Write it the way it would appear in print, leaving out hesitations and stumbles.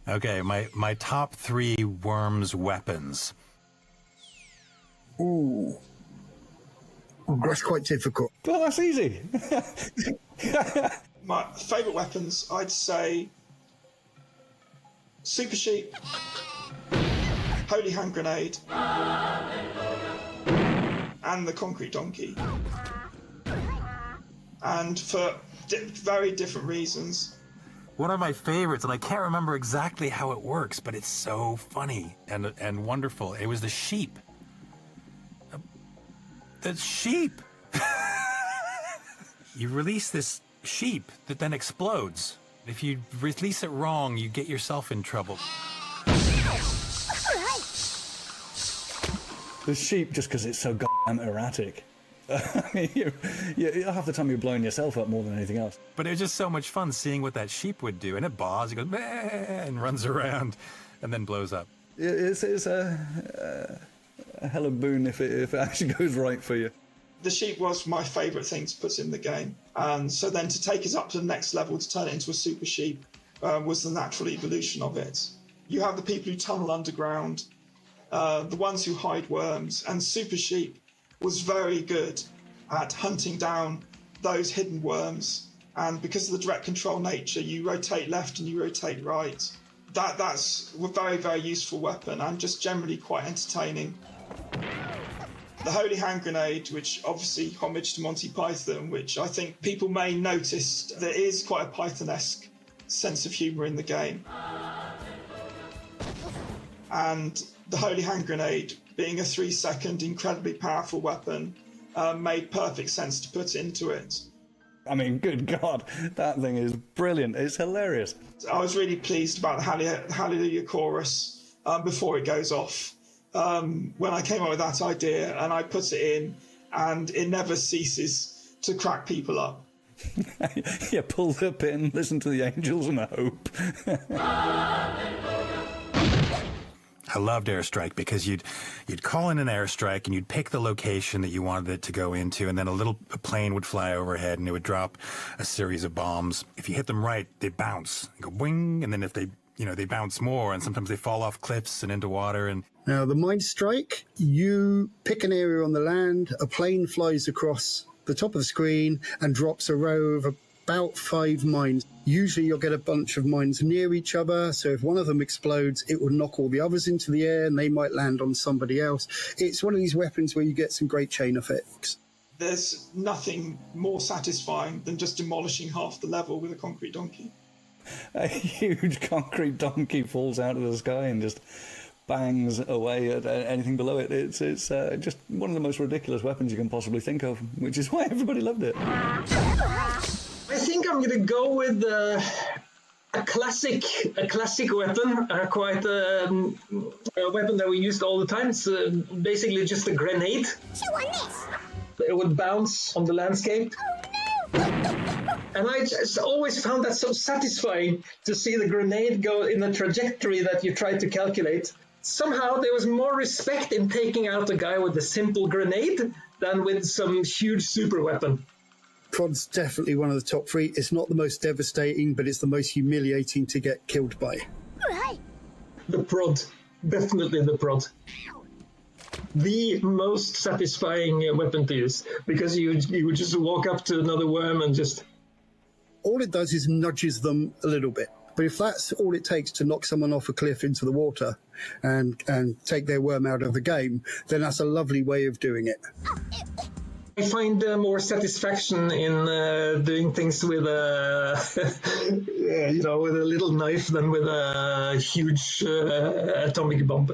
Okay, my top 3 Worms weapons. Ooh. That's quite difficult. Well, that's easy. My favourite weapons, I'd say Super Sheep, Holy Hand Grenade, and the Concrete Donkey. And for very different reasons. One of my favorites, and I can't remember exactly how it works, but it's so funny and wonderful. It was the sheep. The sheep! You release this sheep that then explodes. If you release it wrong, you get yourself in trouble. The sheep, just because it's so goddamn erratic. I mean, half the time you're blowing yourself up more than anything else. But it was just so much fun seeing what that sheep would do. And it baws, it goes, "Meh," and runs around, and then blows up. It's a hell of a boon if it actually goes right for you. The sheep was my favourite thing to put in the game. And so then to take us up to the next level, to turn it into a super sheep, was the natural evolution of it. You have the people who tunnel underground, the ones who hide worms, and super sheep was very good at hunting down those hidden worms. And because of the direct control nature, you rotate left and you rotate right. That's a very, very useful weapon and just generally quite entertaining. The Holy Hand Grenade, which obviously homage to Monty Python, which I think people may notice there is quite a Python-esque sense of humour in the game. And the Holy Hand Grenade, being a 3-second, incredibly powerful weapon, made perfect sense to put into it. I mean, good God, that thing is brilliant. It's hilarious. I was really pleased about the Hallelujah chorus before it goes off. When I came up with that idea and I put it in, and it never ceases to crack people up. Yeah, pull the pin, listen to the angels and hope. I loved airstrike because you'd call in an airstrike and you'd pick the location that you wanted it to go into, and then a plane would fly overhead and it would drop a series of bombs. If you hit them right, they bounce, go wing, and then if they bounce more, and sometimes they fall off cliffs and into water. And Now, the mine strike, you pick an area on the land, a plane flies across the top of the screen and drops a row of about 5 mines. Usually you'll get a bunch of mines near each other, so if one of them explodes, it will knock all the others into the air and they might land on somebody else. It's one of these weapons where you get some great chain effects. There's nothing more satisfying than just demolishing half the level with a concrete donkey. A huge concrete donkey falls out of the sky and just bangs away at anything below it. It's just one of the most ridiculous weapons you can possibly think of, which is why everybody loved it. I think I'm gonna go with a classic weapon, quite a weapon that we used all the time. It's basically just a grenade. It would bounce on the landscape. And I just always found that so satisfying to see the grenade go in a trajectory that you tried to calculate. Somehow there was more respect in taking out a guy with a simple grenade than with some huge super weapon. Prod's definitely one of the top 3. It's not the most devastating, but it's the most humiliating to get killed by. The prod. Definitely the prod. The most satisfying weapon to use, because you would just walk up to another worm and just... All it does is nudges them a little bit. But if that's all it takes to knock someone off a cliff into the water and take their worm out of the game, then that's a lovely way of doing it. I find more satisfaction in doing things with a, with a little knife than with a huge atomic bomb.